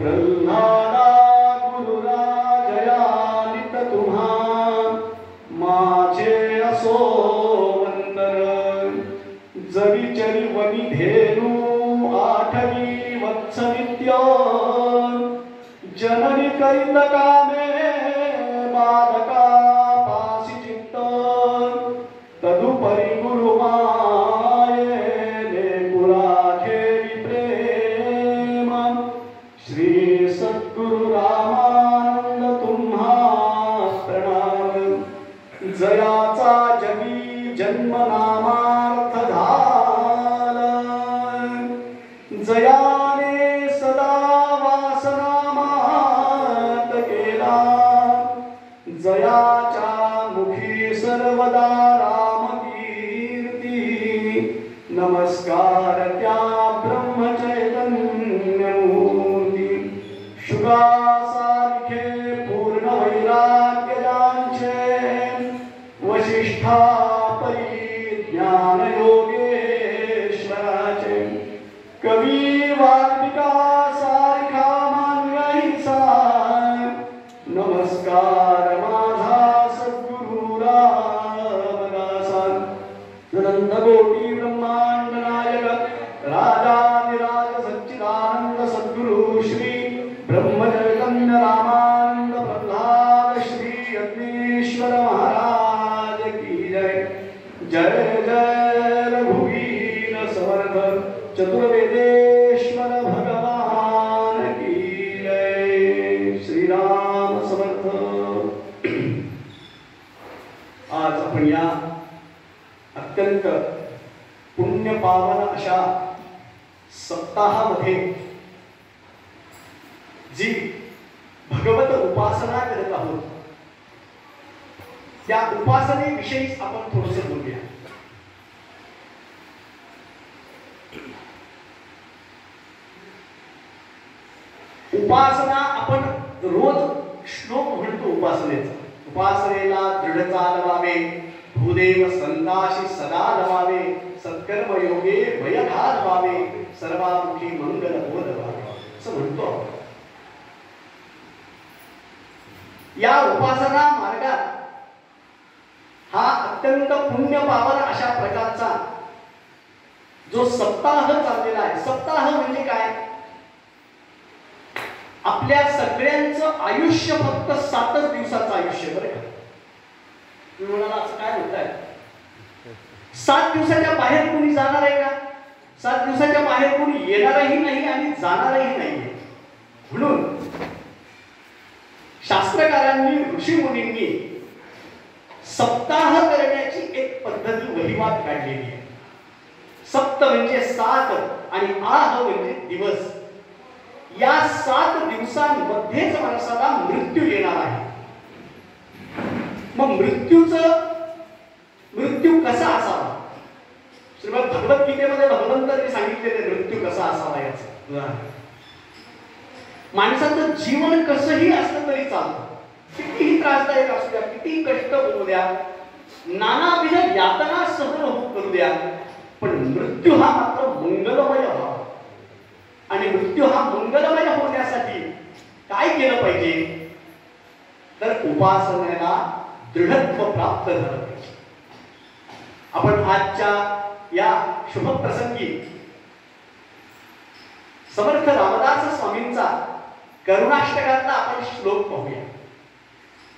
प्रल्हादा गुरुराजया नित तुम्हा माझे असो वंदन जरी चरी वनी धेनु आठवी वत्स नित्य जननी करीत कामे बाधका पासी चित्त तदुपरी गुरु माये कुलाखेरी प्रेम श्री सद्गुरु रामानंद तुम्हा प्रणाम जयाचा जगी जन्म नामार्थ झाला जयाने सदा वासनामात केला जयाच्या मुखी सर्वदा राम कीर्ती नमस्कार त्या ब्रह्मचैतन्य मूर्ती शुगासारखे पूर्ण वैराग्य ज्यांचे वशिष्ठा परिज्ञान योगेश्वराचे कवी वाल्मिका सारखा मान्यहीचा नमस्कार माझा सद्गुरु रामदासा नंद कोटी ब्रह्मांड नायक राजाधिराज सच्चिदानंद सद्गुरु श्री ब्रह्मचैतन्य रामानंद प्रल्हाद श्री यज्ञेश्वर महाराज की जय जय जय रघुवीर समर्थ चतुर्वेदेश्वर भगवान की जय श्रीराम समर्थ। आज आपण या अत्यंत पुण्य पावन अशा सप्ताहामध्ये जी भगवत उपासना करत आहोत त्या उपासनेविषयी आपण थोडंसं बोलूया। उपासना आपण रोज श्लोक म्हणतो उपासनेचा उपासनेला दृढ चालवावे भूदेव संताशी सदा लवावे सत्कर्म योगे भयघात व्हावे सर्वामुखी मंगल बोध व्हावे असं म्हणतो। या उपासना मार्गात हा अत्यंत पुण्य पावन अशा प्रकारचा जो सप्ताह चाललेला आहे। सप्ताह म्हणजे काय? आपल्या सगळ्यांचं आयुष्य फक्त 7च दिवसाचं आयुष्य बरं का। तुम्ही म्हणाला असं काय होतंय 7 दिवसाच्या बाहेर कोणी जाणार आहे का? 7 दिवसाच्या बाहेर कोणी येणारही नाही आणि जाणारही नाही। म्हणून शास्त्रकारांनी ऋषीमुनींनी सप्ताह करण्याची एक पद्धती वहिवाट काढलेली आहे। सप्त म्हणजे 7 आणि आह म्हणजे दिवस। या 7 दिवसांमध्येच माणसाला मृत्यू येणार आहे। मग मृत्यू कसा असावा? श्रीमद भगवद्गीतेमध्ये भगवंतांनी सांगितलेले मृत्यू कसा असावा याचं माणसाचं जीवन कसंही असलं तरी चालतं, कितीही त्रासदायक असू द्या, कितीही कष्ट होऊ द्या, नानाविध यातना सहन करू द्या, पण मृत्यू हा मात्र मंगलमय व्हावा। आणि मृत्यू हा मंगलमय होण्यासाठी काय केलं पाहिजे? तर उपासनेला दृढत्व प्राप्त झालं पाहिजे। आपण आजच्या या शुभ प्रसंगी समर्थ रामदास स्वामींचा करुणाष्टकातला आपण श्लोक पाहूया।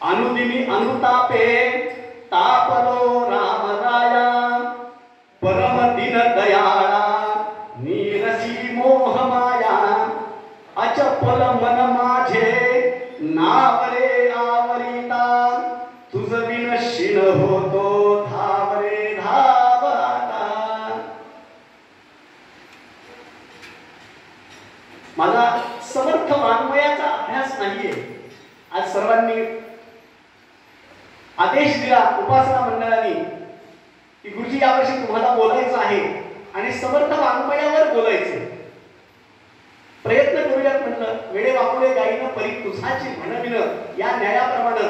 अनुदिनी अनुतापे तापलो रामराया परम दीन दयाळा नीरसी मोह माया अचपल मन माझे नावरे आवरिता तुझ बिन शिन होतो धावरे धावता। मला समर्थ वाङ्मयाचा अभ्यास नाहीये। आज सर्वांनी आदेश दिला उपासना मंडळाने की गुरुजी यावर्षी तुम्हाला बोलायचं आहे आणि समर्थ वाङ्मयावर बोलायचं। प्रयत्न करूयात म्हटलं। वेडे वाकुळे गाईनं परी तुझाची म्हणविन या न्यायाप्रमाणे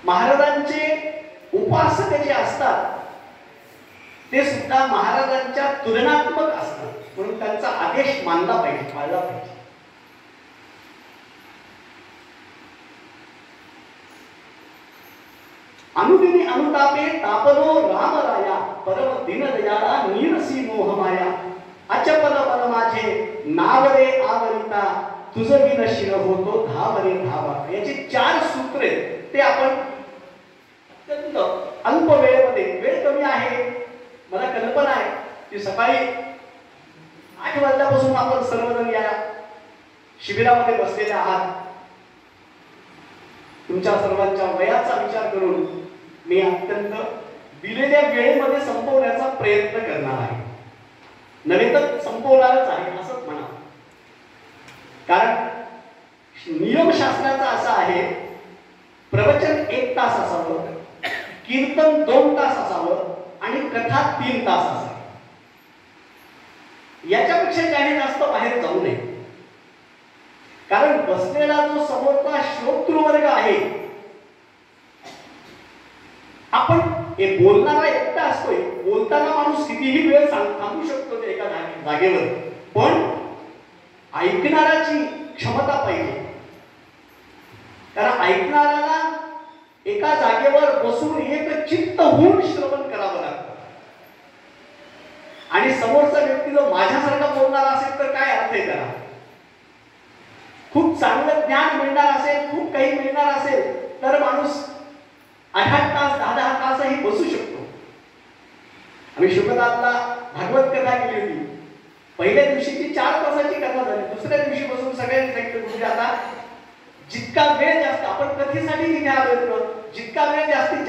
महाराजांचे उपासक जे असतात ते सुद्धा महाराजांच्या तुलनात्मक असतात, म्हणून त्यांचा आदेश मानला पाहिजे, पाळला पाहिजे। अनुदिनी अनुतापे तापनो राम राया परम दिन दयाळा नीरसी मोह माया अचपल पद माझे नाव रे आवरिता तुझ विनशील होतो धाव रे धावा. याची 4 सूत्रे ते आपण अत्यंत अल्प वेळेमध्ये, वेळ कमी आहे, मला कल्पना आहे की सकाळी 8 वाजल्यापासून आपण सर्वजण या शिबिरामध्ये बसलेले आहात. तुमच्या सर्वांच्या वयाचा विचार करून मी अत्यंत दिलेल्या वेळेमध्ये संपवण्याचा प्रयत्न करणार आहे. नव्हे तर संपवणारच आहे असंच म्हणा. कारण नियम शास्त्राचा असा आहे, प्रवचन 1 तास असावं, कीर्तन 2 तास असावं आणि कथा 3 तास असावी. याच्यापेक्षा काही जास्त बाहेर जाऊ नये. कारण बसलेला जो समोरचा श्रोतृवर्ग आहे, आपण हे बोलणारा एकटा असतोय, बोलताना माणूस कितीही वेळ थांबू शकतो ते एका जागेवर, पण ऐकणाराची क्षमता पाहिजे. कारण ऐकणाऱ्याला एका जागेवर बसून एक चित्त होऊन श्रवण करावं लागतं. आणि समोरचा व्यक्ती जर माझ्यासारखा बोलणारा असेल तर काय अर्थ आहे त्याला? खूप चांगलं ज्ञान मिळणार असेल, खूप काही मिळणार असेल तर माणूस 8 तास 10 तासही बसू शकतो. आम्ही शुभदासला भागवत कथा केली होती. पहिल्या दिवशीची 4 तासाची कथा झाली. दुसऱ्या दिवशी बसून सगळ्यांनी सांगितलं म्हणजे आता जितका वेळ जास्त, आपण कथेसाठी तिथे आलो, जितका वेळ जास्तीत